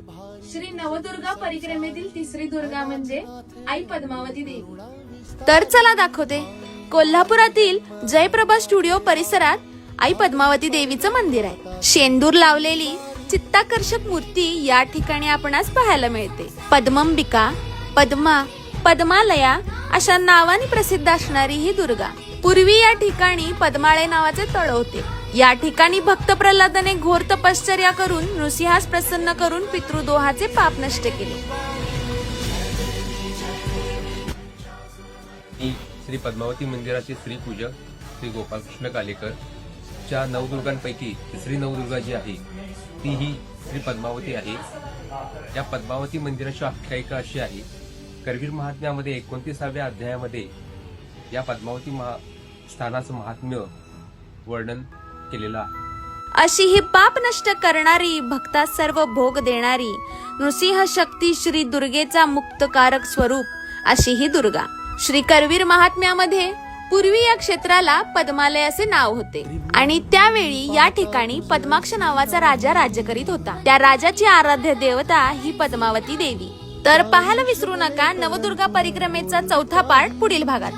श्री नवदुर्गा परिक्रमेतील तिसरी दुर्गा म्हणजे आई पद्मावती देवी. तर चला दाखवते. कोल्हापुरातील जयप्रभा स्टुडिओ परिसरात आई पद्मावती देवीचं मंदिर आहे. शेंदूर लावलेली चित्ताकर्षक मूर्ती या ठिकाणी आपणास पाहायला मिळते. पद्मंबिका, पद्मा, पद्मालया अशा नावाने प्रसिद्ध असणारी ही दुर्गा. पूर्वी या ठिकाणी पद्माळे नावाचे तळ होते. या ठिकाणी भक्त प्रल्हादाने घोर तपश्चर्या करून नृसिंहास प्रसन्न करून पितृदोहाचे पाप नष्ट केले. श्री पद्मावती मंदिराचे श्री पूजक श्री गोपालकृष्ण कालेकर च्या नवदुर्गांपैकी तिसरी नवदुर्गा जी आहे ती ही श्री पद्मावती आहे. या पद्मावती मंदिराची आख्यायिका अशी आहे. करवीर महात्म्यामध्ये 29व्या अध्यायामध्ये या पद्मावती स्थानाचं महात्म्य वर्णन केलेलं आहे. अशी ही पाप नष्ट करणारी, भक्तास सर्व भोग देणारी, नृसिंह शक्ती श्री दुर्गेचा मुक्तकारक स्वरूप अशी ही दुर्गा. श्री करवीर महात्म्यामध्ये पूर्वी या क्षेत्राला पद्मालय असे नाव होते आणि त्यावेळी या ठिकाणी पद्माक्ष नावाचा राजा राज्य करीत होता. त्या राजाची आराध्य देवता ही पद्मावती देवी. तर पाहायला विसरू नका नवदुर्गा परिक्रमेचा चौथा पार्ट पुढील भागात.